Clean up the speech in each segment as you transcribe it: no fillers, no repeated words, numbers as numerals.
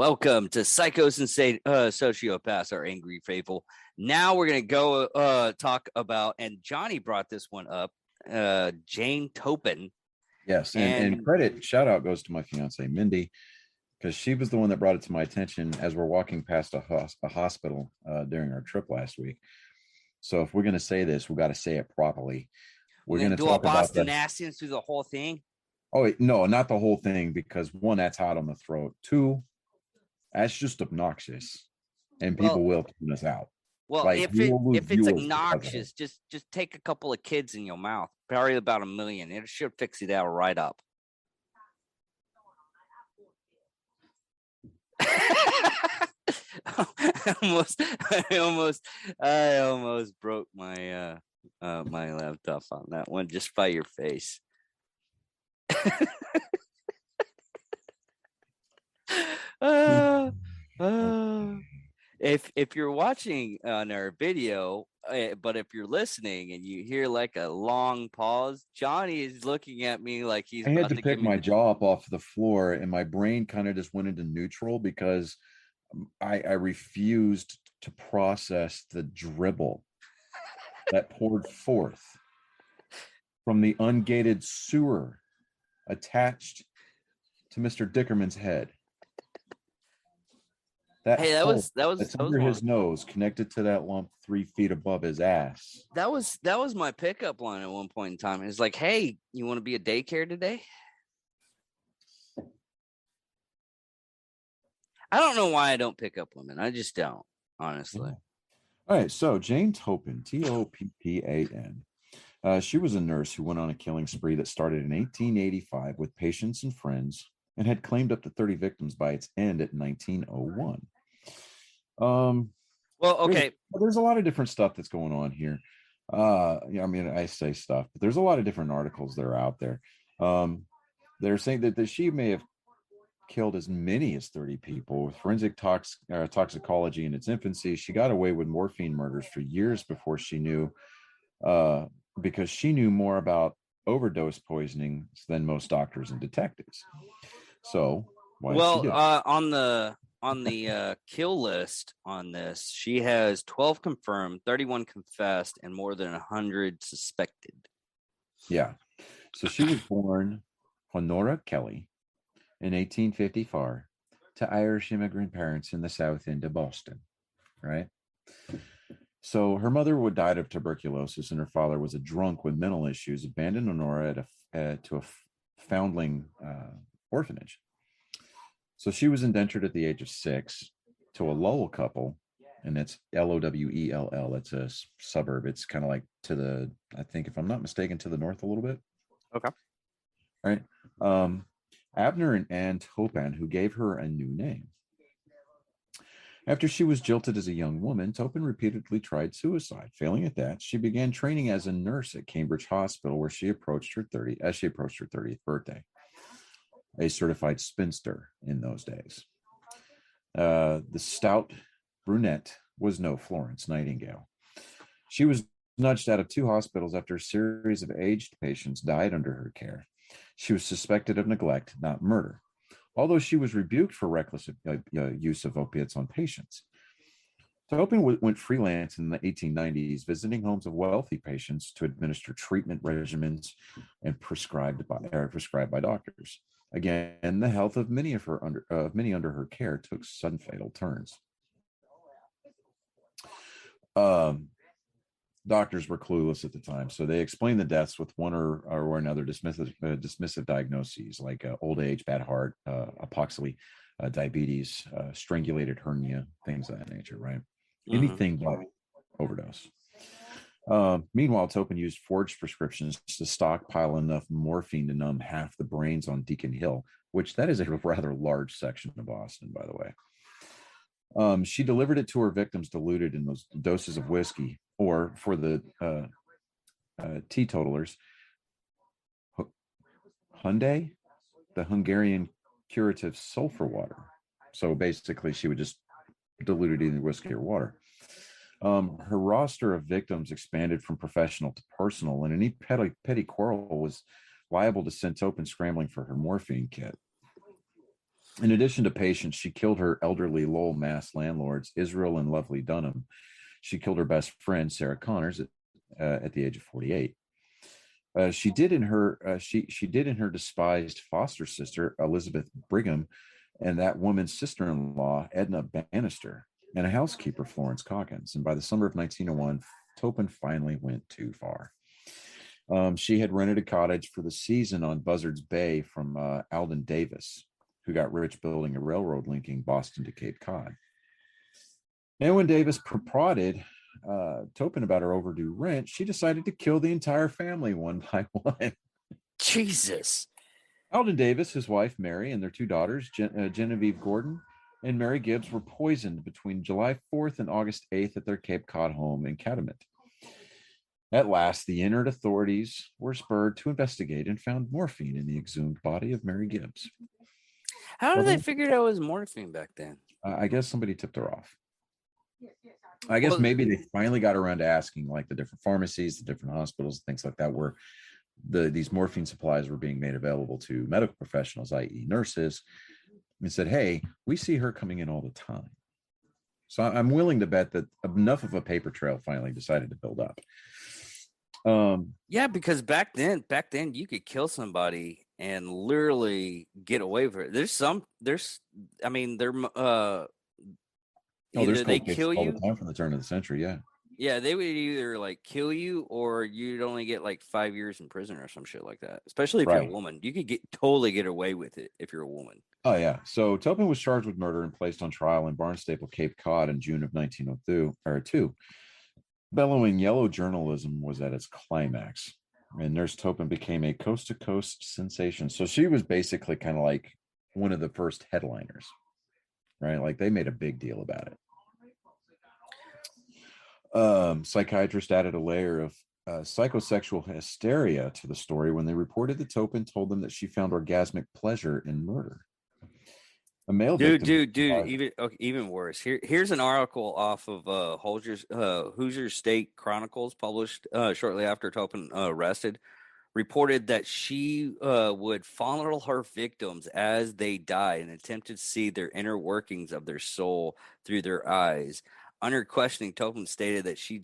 Welcome to Psychos and Sociopaths, our angry faithful. Now we're going to go talk about, and Johnny brought this one up, Jane Toppan. Yes, and credit, shout out goes to my fiance, Mindy, because she was the one that brought it to my attention as we're walking past a hospital during our trip last week. So if we're going to say this, we got to say it properly. We're going to do a Boston accent through the whole thing? Oh, no, not the whole thing, because one, that's hot on the throat. Two, that's just obnoxious, and people will tune us out. Well, like, if it's obnoxious, just take a couple of kids in your mouth, probably about 1 million. It should fix it out right up. I almost broke my my laptop on that one just by your face. If you're watching on our video, but if you're listening and you hear like a long pause, Johnny is looking at me like he's. I had to pick my jaw up off the floor, and my brain kind of just went into neutral because I refused to process the dribble that poured forth from the ungated sewer attached to Mr. Dickerman's head. That was under his nose, connected to that lump 3 feet above his ass. That was my pickup line at one point in time. It's like, hey, you want to be a daycare today? I don't know why I don't pick up women. I just don't, honestly. Yeah. All right, so Jane Toppan, Toppan. She was a nurse who went on a killing spree that started in 1885 with patients and friends and had claimed up to 30 victims by its end at 1901. Well, okay. There's a lot of different stuff that's going on here. I mean, I say stuff, but there's a lot of different articles that are out there. They're saying that she may have killed as many as 30 people with forensic toxicology in its infancy. She got away with morphine murders for years before she knew, because she knew more about overdose poisoning than most doctors and detectives. So, on the kill list on this, she has 12 confirmed, 31 confessed, and more than 100 suspected. Yeah. So she was born Honora Kelly in 1854 to Irish immigrant parents in the South End of Boston, right? So her mother died of tuberculosis, and her father was a drunk with mental issues, abandoned Honora to a foundling orphanage. So she was indentured at the age of 6 to a Lowell couple, and it's Lowell. It's a suburb. It's kind of like to the, I think, if I'm not mistaken, to the north a little bit. Okay. All right. Abner and Ann Toppan, who gave her a new name. After she was jilted as a young woman, Toppan repeatedly tried suicide. Failing at that, she began training as a nurse at Cambridge Hospital, where she approached her 30th birthday. A certified spinster in those days. The stout brunette was no Florence Nightingale. She was nudged out of 2 hospitals after a series of aged patients died under her care. She was suspected of neglect, not murder, although she was rebuked for reckless use of opiates on patients. Toppan went freelance in the 1890s, visiting homes of wealthy patients to administer treatment regimens and prescribed by doctors. Again, the health of many under her care took sudden fatal turns. Doctors were clueless at the time, so they explained the deaths with one or another dismissive diagnoses, like old age, bad heart, apoxia, diabetes, strangulated hernia, things of that nature, right? Mm-hmm. Anything but overdose. Meanwhile, Toppan used forged prescriptions to stockpile enough morphine to numb half the brains on Deacon Hill, which that is a rather large section of Boston, by the way. She delivered it to her victims diluted in those doses of whiskey, or for the teetotalers, Hyundai, the Hungarian curative sulfur water. So basically, she would just dilute it in whiskey or water. Her roster of victims expanded from professional to personal, and any petty quarrel was liable to send Toppan scrambling for her morphine kit. In addition to patients, she killed her elderly Lowell, Mass landlords, Israel and Lovely Dunham. She killed her best friend, Sarah Connors, at the age of 48. She did in her despised foster sister, Elizabeth Brigham, and that woman's sister-in-law, Edna Bannister, and a housekeeper, Florence Calkins. And by the summer of 1901, Toppan finally went too far. She had rented a cottage for the season on Buzzards Bay from Alden Davis, who got rich building a railroad linking Boston to Cape Cod. And when Davis prodded Toppan about her overdue rent, she decided to kill the entire family one by one. Jesus. Alden Davis, his wife Mary, and their two daughters, Genevieve Gordon and Mary Gibbs, were poisoned between July 4th and August 8th at their Cape Cod home in Catamount. At last, the Innard authorities were spurred to investigate and found morphine in the exhumed body of Mary Gibbs. How did they figure out it was morphine back then? I guess somebody tipped her off. I guess maybe they finally got around to asking, like, the different pharmacies, the different hospitals, things like that, where these morphine supplies were being made available to medical professionals, i.e. nurses, and said, hey, we see her coming in all the time. So I'm willing to bet that enough of a paper trail finally decided to build up. Yeah, because back then you could kill somebody and literally get away with it. There's either they kill you all the time from the turn of the century. Yeah, they would either like kill you or you'd only get like 5 years in prison or some shit like that. Especially if you're a woman, you could totally get away with it if you're a woman. Oh yeah. So Toppan was charged with murder and placed on trial in Barnstaple, Cape Cod in June of 1902. Bellowing yellow journalism was at its climax, and Nurse Toppan became a coast-to-coast sensation. So she was basically kind of like one of the first headliners, right? Like they made a big deal about it. Psychiatrists added a layer of psychosexual hysteria to the story when they reported that Toppan told them that she found orgasmic pleasure in murder. A male victim. Even worse. Here's an article off of Hoosier State Chronicles, published shortly after Toppan arrested. Reported that she would fondle her victims as they died and attempted to see their inner workings of their soul through their eyes. Under questioning, Toppan stated that she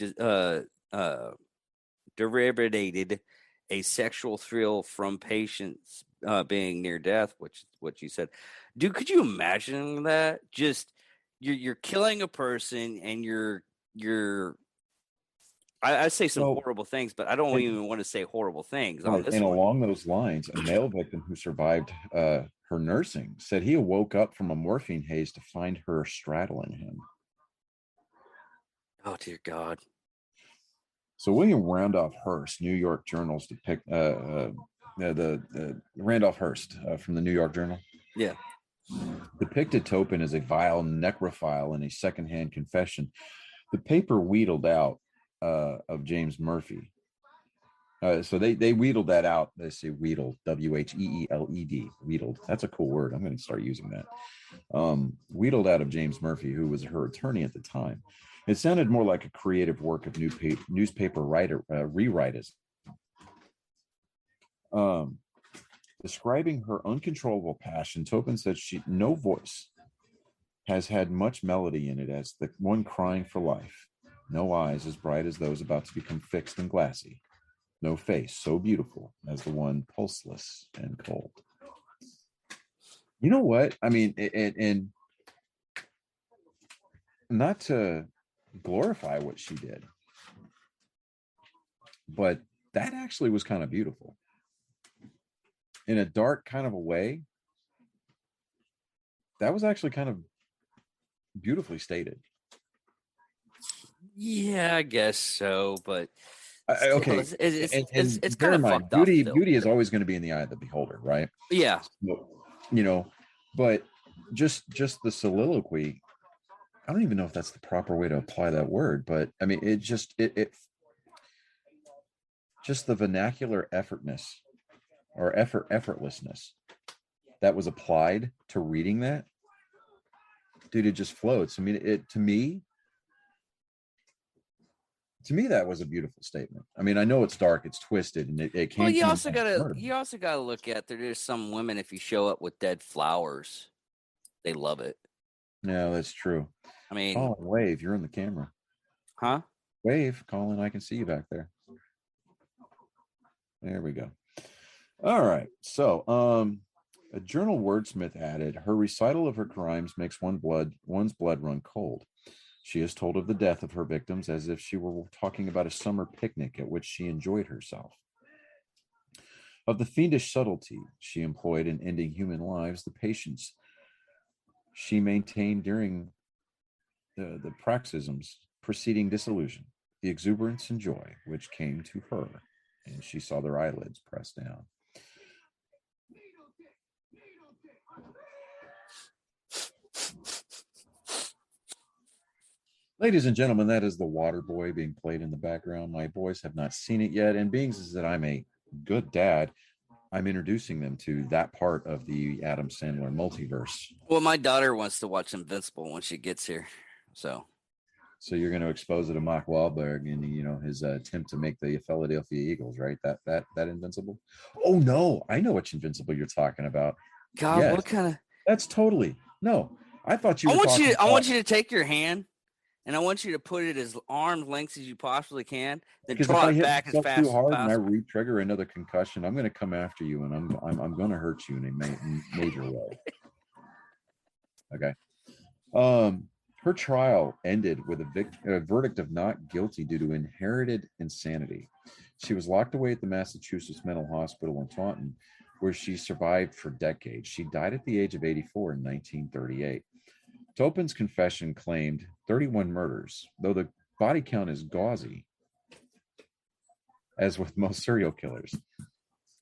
derivated a sexual thrill from patients being near death, which is what you said. Dude, could you imagine that? Just you're killing a person and I say some horrible things, but I don't even want to say horrible things on this one. Along those lines, a male victim who survived her nursing said he woke up from a morphine haze to find her straddling him. Oh, dear God. So William Randolph Hearst, New York Journals depict the Randolph Hearst from the New York Journal. Yeah. Depicted Toppan as a vile necrophile in a secondhand confession. The paper wheedled out of James Murphy. So they wheedled that out. They say wheedled, W-H-E-E-L-E-D, wheedled. That's a cool word. I'm going to start using that. Wheedled out of James Murphy, who was her attorney at the time. It sounded more like a creative work of newspaper rewriters. Describing her uncontrollable passion, Toppan said no voice has had much melody in it as the one crying for life. No eyes as bright as those about to become fixed and glassy. No face so beautiful as the one pulseless and cold. You know what? I mean, and not to glorify what she did, but that actually was kind of beautiful. In a dark kind of a way, that was actually kind of beautifully stated. Yeah, I guess so, but okay. It's kind of fucked up. Beauty is always going to be in the eye of the beholder, right? Yeah. So, but just the soliloquy, I don't even know if that's the proper way to apply that word, but I mean, it just the vernacular effortlessness that was applied to reading that, dude, it just floats. I mean, to me, that was a beautiful statement. I mean, I know it's dark, it's twisted, and it came. Well, you also gotta look at there's some women, if you show up with dead flowers, They love it. Yeah, that's true. I mean, Colin, wave. You're in the camera. huh? Wave, Colin. I can see you back there. There we go. All right. So, a journal wordsmith added, her recital of her crimes makes one's blood run cold. She has told of the death of her victims as if she were talking about a summer picnic at which she enjoyed herself. Of the fiendish subtlety she employed in ending human lives, the patience she maintained during the paroxysms preceding dissolution, the exuberance and joy which came to her, and she saw their eyelids pressed down. Ladies and gentlemen, that is The Water Boy being played in the background. My boys have not seen it yet, and being as that I'm a good dad, I'm introducing them to that part of the Adam Sandler multiverse. Well, my daughter wants to watch Invincible when she gets here, so you're going to expose it to Mark Wahlberg and his attempt to make the Philadelphia Eagles, right? That Invincible. Oh no, I know which Invincible you're talking about. God, Yes, what kind of? that's totally no. I thought you were talking. I want you to take your hand, and I want you to put it as arm's length as you possibly can, then Because if draw I it hit back as myself too fast as hard and I possible. re-trigger another concussion, I'm going to come after you, and I'm going to hurt you in a major way. Okay. Her trial ended with a verdict of not guilty due to inherited insanity. She was locked away at the Massachusetts Mental Hospital in Taunton, where she survived for decades. She died at the age of 84 in 1938. Toppan's confession claimed 31 murders, though the body count is gauzy, as with most serial killers.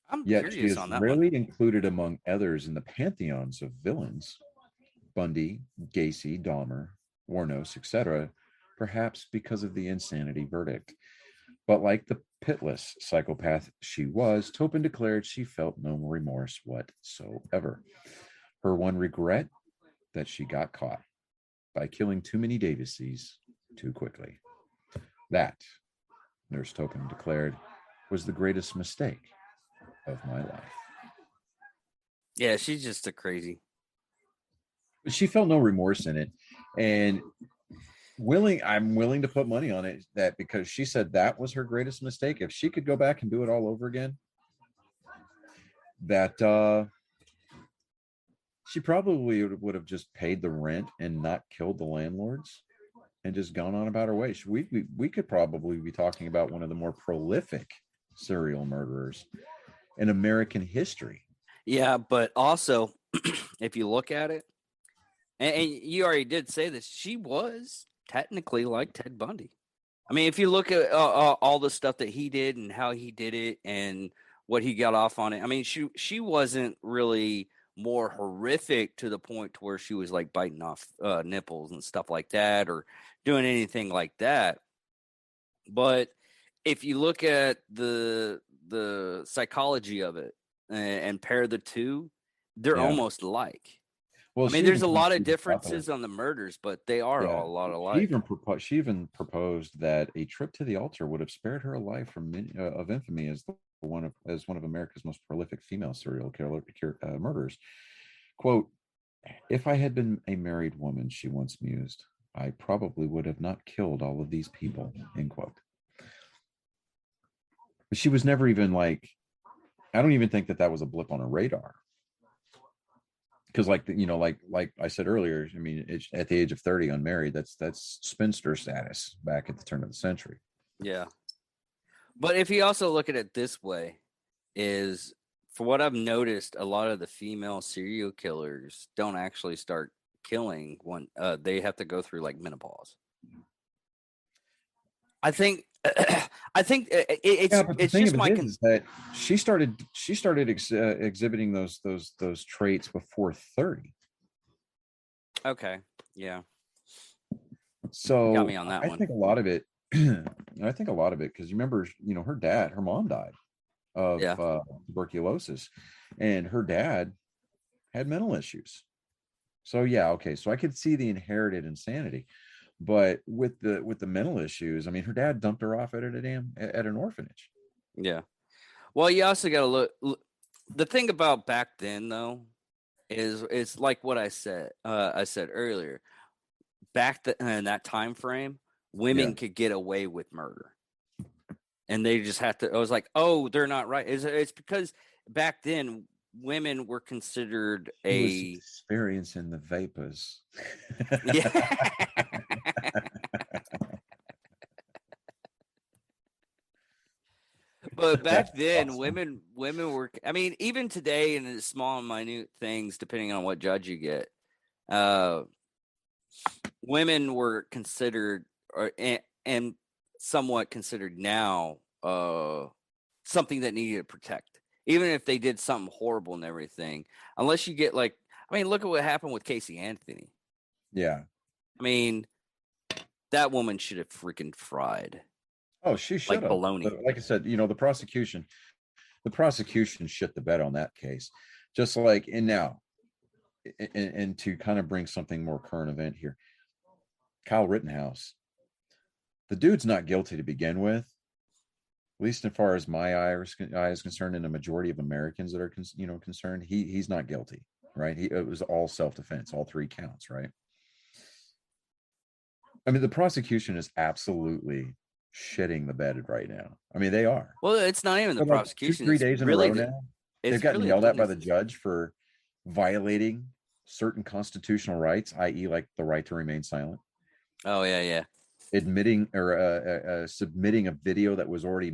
I'm Yet she curious is on that one. rarely included among others in the pantheons of villains. Bundy, Gacy, Dahmer, Warnos, etc., perhaps because of the insanity verdict. But like the pitless psychopath she was, Toppan declared she felt no remorse whatsoever. Her one regret, that she got caught by killing too many Davises too quickly. That, Nurse Toppan declared, was the greatest mistake of my life. Yeah, she's just a crazy. But she felt no remorse in it. And I'm willing to put money on it that because she said that was her greatest mistake. If she could go back and do it all over again, that she probably would have just paid the rent and not killed the landlords and just gone on about her way. We could probably be talking about one of the more prolific serial murderers in American history. Yeah, but also, if you look at it, and you already did say this, she was technically like Ted Bundy. I mean, if you look at all the stuff that he did and how he did it and what he got off on it, I mean, she wasn't really more horrific to the point to where she was like biting off nipples and stuff like that or doing anything like that. But if you look at the psychology of it and pair the two, they're Yeah. almost alike. Well, I mean, she there's even a comes lot to of the top of differences on the murders, but they are Yeah, all a lot she alike. even proposed that a trip to the altar would have spared her a life from of infamy as one of America's most prolific female serial killer murderers. Quote: "If I had been a married woman," she once mused, "I probably would have not killed all of these people." End quote. But she was never even like. I don't even think that was a blip on her radar. Because like I said earlier, I mean, it's at the age of 30 unmarried, that's spinster status back at the turn of the century. Yeah. But if you also look at it this way, is for what I've noticed, a lot of the female serial killers don't actually start killing when they have to go through like menopause. I think I think Yeah, but the it's thing just of it my is that she started exhibiting those traits before 30. okay, yeah, got me So on that I one. think a lot of it, I think a lot of it, because you remember, her mom died of Yeah, tuberculosis, and her dad had mental issues. So yeah, okay, so I could see the inherited insanity, but with the mental issues, I mean, her dad dumped her off at an orphanage. yeah. Well, you also got to look. The thing about back then, though, is it's like what I said earlier. Back in that time frame, Yeah. women could get away with murder, and they just have to. I was like, oh, they're not right. It's because back then women were considered He was a experiencing the vapors. yeah. But back That's then, awesome. women were. I mean, even today, in the small and minute things, depending on what judge you get, uh, women were considered, and somewhat considered now, something that needed to protect, even if they did something horrible and everything. Unless you get like, I mean, look at what happened with Casey Anthony. Yeah. I mean, that woman should have freaking fried Oh, she should like have. bologna. But like I said, the prosecution shit the bed on that case. Just like, and now, and to kind of bring something more current event here, Kyle Rittenhouse, the dude's not guilty to begin with, at least as far as my eye is concerned, and the majority of Americans that are concerned. He's not guilty, right? It was all self-defense, all three counts, right? I mean, the prosecution is absolutely shitting the bed right now. I mean, they are. Well, it's not even the For like two, prosecution; 3 days in a row now, they've it's gotten really the yelled at by the police. judge for violating certain constitutional rights, i.e., like the right to remain silent, Oh yeah, yeah. admitting or submitting a video that was already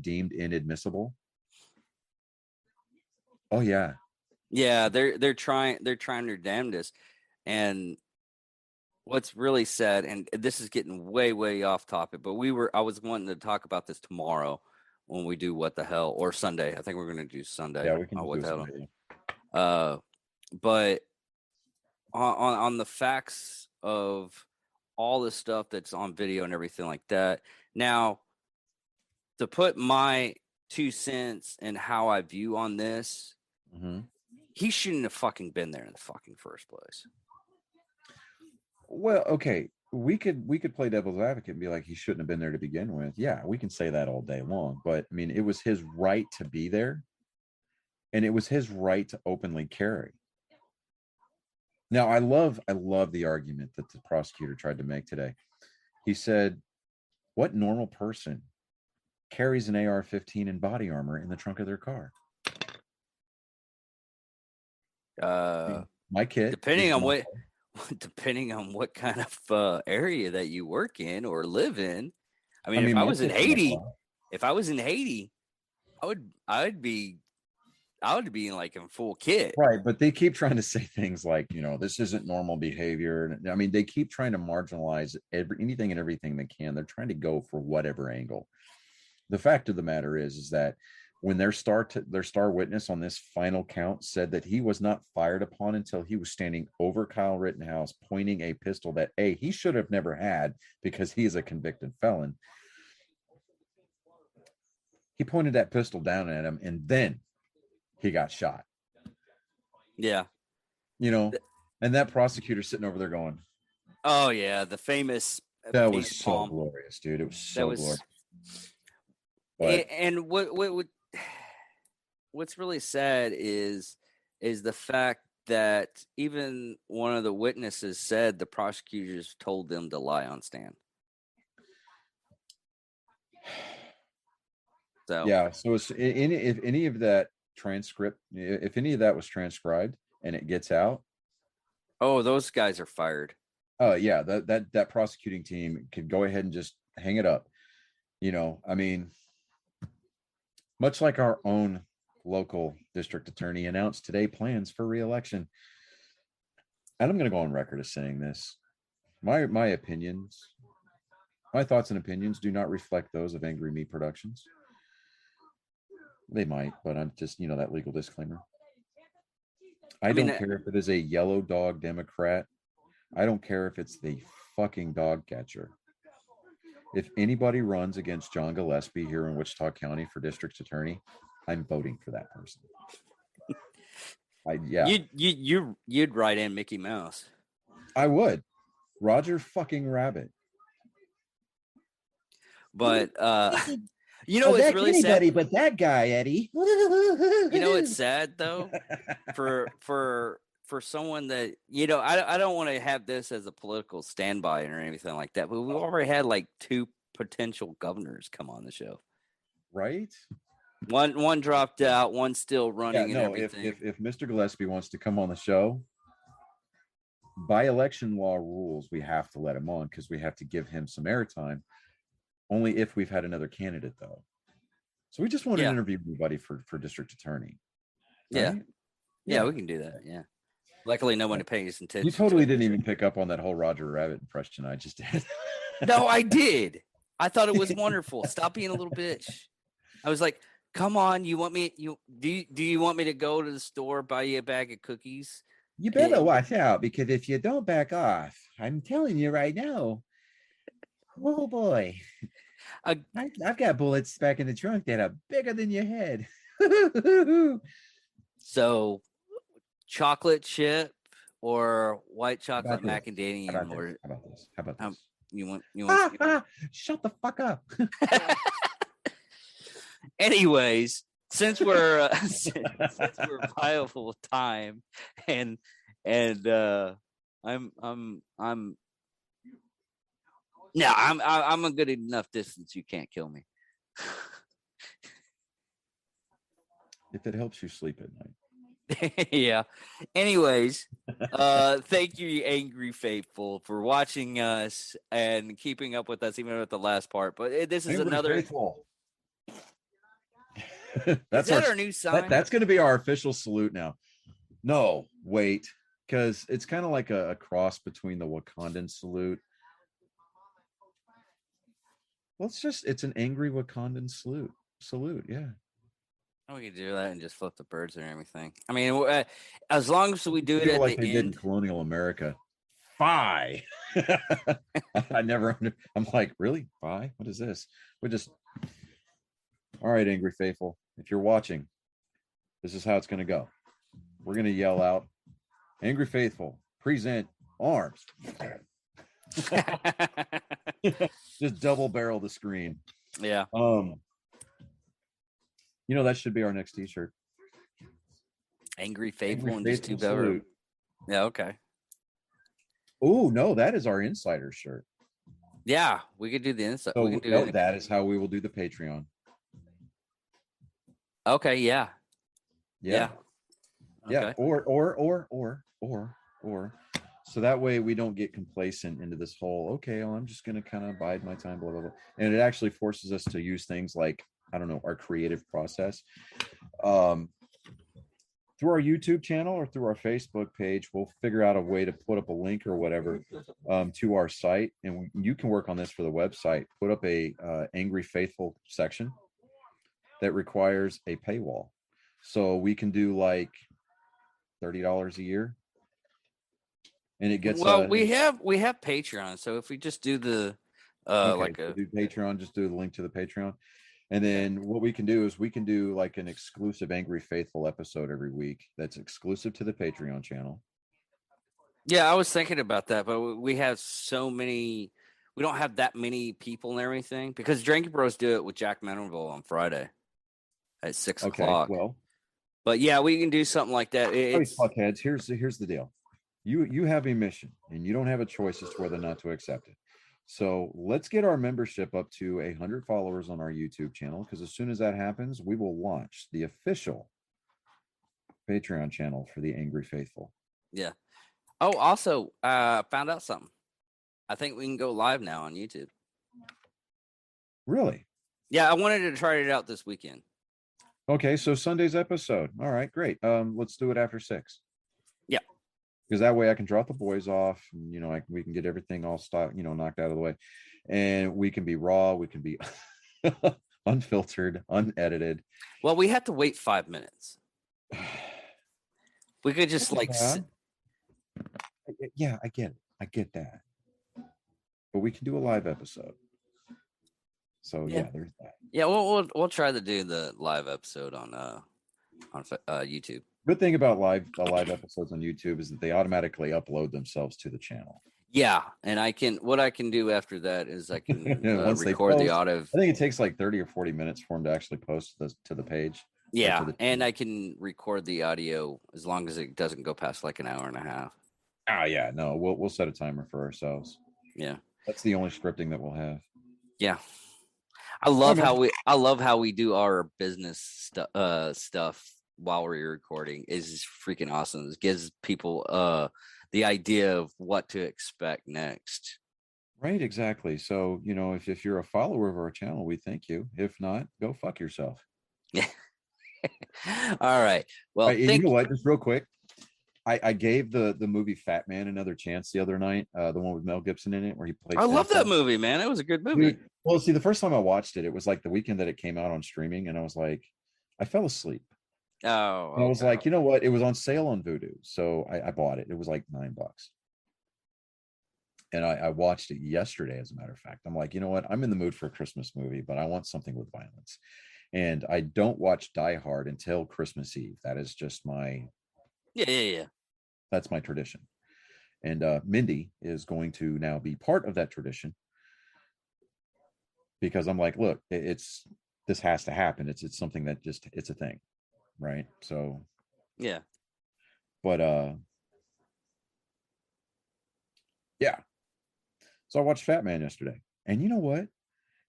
deemed inadmissible. Oh yeah, Yeah, they're trying their damnedest. And what's really sad, and this is getting way off topic, but I was wanting to talk about this tomorrow when we do what the hell, or Sunday. I think we're gonna do Sunday. yeah, we can just What do the it hell. someday. Uh but on the facts of all the stuff that's on video and everything like that. Now, to put my 2 cents and how I view on this, Mm-hmm. he shouldn't have fucking been there in the fucking first place. Well, okay, we could play devil's advocate and be like he shouldn't have been there to begin with. Yeah, we can say that all day long, but I mean, it was his right to be there, and it was his right to openly carry. Now, I love the argument that the prosecutor tried to make today. He said, "What normal person carries an AR-15 and body armor in the trunk of their car?" I Uh mean, my kit depending is on normal. what depending on what kind of area that you work in or live in. I I mean, mean, my kit's normal. If I was in Haiti, I would be in like in full kit. Right, but they keep trying to say things like, this isn't normal behavior. And I mean, they keep trying to marginalize anything and everything they can. They're trying to go for whatever angle. The fact of the matter is that when their star witness on this final count said that he was not fired upon until he was standing over Kyle Rittenhouse, pointing a pistol that he should have never had because he is a convicted felon. He pointed that pistol down at him, and then he got shot. Yeah. You know, and that prosecutor sitting over there going, Oh yeah, the famous "That was face so palm. glorious, dude. It was That so glorious." was But and what's really sad is the fact that even one of the witnesses said the prosecutors told them to lie on stand. So, yeah, so if any of that if any of that was transcribed and it gets out, oh, those guys are fired. yeah, that prosecuting team could go ahead and just hang it up. I mean, much like our own local district attorney announced today plans for reelection. And I'm going to go on record as saying this. My opinions, my thoughts and opinions do not reflect those of Angry Me Productions. They might, but I'm just, that legal disclaimer. I I mean, don't care if it is a yellow dog Democrat. I don't care if it's the fucking dog catcher. If anybody runs against John Gillespie here in Wichita County for district attorney, I'm voting for that person. Yeah, you'd write in Mickey Mouse. I would. Roger fucking Rabbit. But you know Oh, what's that really anybody sad? but that guy, Eddie. You know what's sad though? For for someone that, I don't want to have this as a political standby or anything like that, but we've already had like 2 potential governors come on the show. Right? One dropped out, one's still running and everything. If Mr. Gillespie wants to come on the show, by election law rules, we have to let him on because we have to give him some airtime. Only if we've had another candidate, though. So we just want to interview everybody for district attorney. Right? Yeah, we can do that. Yeah. Luckily, no one pays attention. You totally didn't even pick up on that whole Roger Rabbit impression I just did. No, I did. I thought it was wonderful. Stop being a little bitch. I was like, come on, you want me? Do you want me to go to the store, buy you a bag of cookies? You better watch out, because if you don't back off, I'm telling you right now. Oh boy, I've got bullets back in the trunk that are bigger than your head. So, chocolate chip or white chocolate macadamia? How about this? You want? Shut the fuck up. Anyways, since we're viable time, and I'm a good enough distance. You can't kill me. If it helps you sleep at night. Yeah. Anyways, thank you, Angry Faithful, for watching us and keeping up with us, even at the last part. But this is another. Faithful. That's our new sign. That's going to be our official salute now. No, wait, because it's kind of like a cross between the Wakandan salute. Well, it's an angry Wakandan salute. Yeah. We could do that and just flip the birds and everything. I mean, as long as we do it at like the they end. did in colonial America. Phi. I'm like, really? Phi? What is this? All right, Angry Faithful. If you're watching, this is how it's going to go. We're going to yell out, Angry Faithful, present arms. Just double barrel the screen. Yeah. That should be our next t-shirt. Angry Faithful and just 2 better. Yeah, okay. Oh, no, that is our insider shirt. Yeah, we could do the inside. So that is how we will do the Patreon. Okay, yeah. Yeah. Okay. Or so that way we don't get complacent into this whole, okay, well, I'm just going to kind of bide my time, blah, blah, blah. And it actually forces us to use things like, I don't know, our creative process. Through our YouTube channel or through our Facebook page, we'll figure out a way to put up a link or whatever to our site. And you can work on this for the website. Put up a Angry Faithful section that requires a paywall. So we can do like $30 a year. And it gets we have Patreon. So if we just do the do Patreon, just do the link to the Patreon. And then what we can do is we can do like an exclusive Angry Faithful episode every week that's exclusive to the Patreon channel. Yeah, I was thinking about that, but we have so many. We don't have that many people and everything because Drinking Bros do it with Jack Mendenville on Friday at 6 o'clock. Well, but yeah, we can do something like that. Fuckheads, here's the deal. You have a mission and you don't have a choice as to whether or not to accept it. So let's get our membership up to 100 followers on our YouTube channel, because as soon as that happens, we will launch the official Patreon channel for the Angry Faithful. Yeah. Oh, also, found out something. I think we can go live now on YouTube. Really? Yeah, I wanted to try it out this weekend. Okay, so Sunday's episode. All right, great. Let's do it after 6. Yeah. Because that way I can drop the boys off, and we can get everything all knocked out of the way, and we can be raw, we can be unfiltered, unedited. Well, we have to wait 5 minutes. We could just yeah, I get that, but we can do a live episode. So yeah, there's that. Yeah, we'll try to do the live episode on YouTube. Good thing about live episodes on YouTube is that they automatically upload themselves to the channel. Yeah, and what I can do after that is I can record the audio. I think it takes like 30 or 40 minutes for them to actually post this to the page. Yeah, and I can record the audio as long as it doesn't go past like an hour and a half. Yeah, no, we'll set a timer for ourselves. Yeah, that's the only scripting that we'll have. Yeah, I love how we do our business stuff while we're recording. Is freaking awesome. It gives people the idea of what to expect next. Right, exactly. So, if you're a follower of our channel, we thank you. If not, go fuck yourself. Yeah. All right. Well, and you know what? Just real quick, I gave the movie Fat Man another chance the other night. The one with Mel Gibson in it, where he played. I love that movie, man. It was a good movie. Dude, well, see, the first time I watched it, it was like the weekend that it came out on streaming, and I was like, I fell asleep. Oh, and I was like, you know what? It was on sale on Vudu, so I bought it. It was like $9. And I watched it yesterday, as a matter of fact. I'm like, you know what? I'm in the mood for a Christmas movie, but I want something with violence. And I don't watch Die Hard until Christmas Eve. That is just my that's my tradition. And Mindy is going to now be part of that tradition, because I'm like, look, this has to happen. It's something that just, it's a thing, right? So yeah. But yeah. So I watched Fat Man yesterday, and you know what?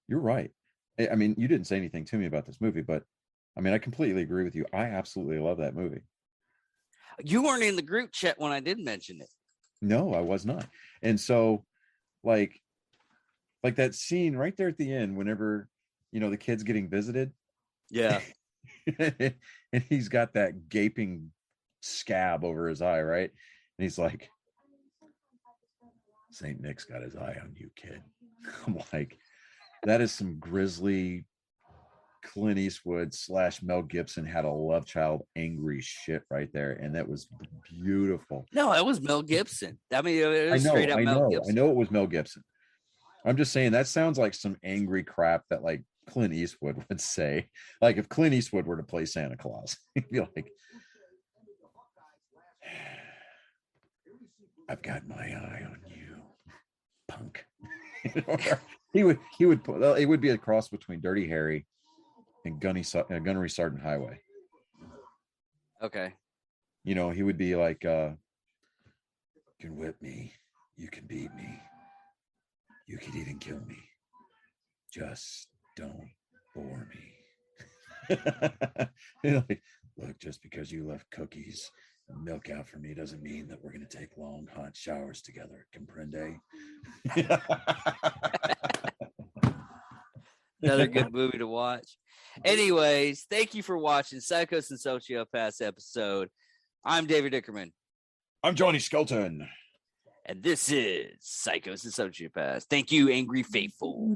You're right. I mean, you didn't say anything to me about this movie, but I mean, I completely agree with you. I absolutely love that movie. You weren't in the group chat when I did mention it. No, I was not. And so, like that scene right there at the end, whenever, the kid's getting visited. Yeah. And he's got that gaping scab over his eye, right? And he's like, St. Nick's got his eye on you, kid. I'm like, that is some grisly Clint Eastwood / Mel Gibson had a love child angry shit right there. And that was beautiful. No, it was Mel Gibson. I mean, it was straight up Mel Gibson. I know it was Mel Gibson. I'm just saying that sounds like some angry crap that like Clint Eastwood would say. Like if Clint Eastwood were to play Santa Claus, he'd be like, I've got my eye on you, punk. It would be a cross between Dirty Harry and Gunnery Sergeant Highway. Okay. He would be like, you can whip me, you can beat me, you could even kill me, just don't bore me. Like, look, just because you left cookies and milk out for me doesn't mean that we're going to take long hot showers together. Comprende? Another good movie to watch. Anyways, thank you for watching Psychos and Sociopaths episode. I'm David Dickerman. I'm Johnny Skelton. And this is Psychos and Sociopaths. Thank you, Angry Faithful.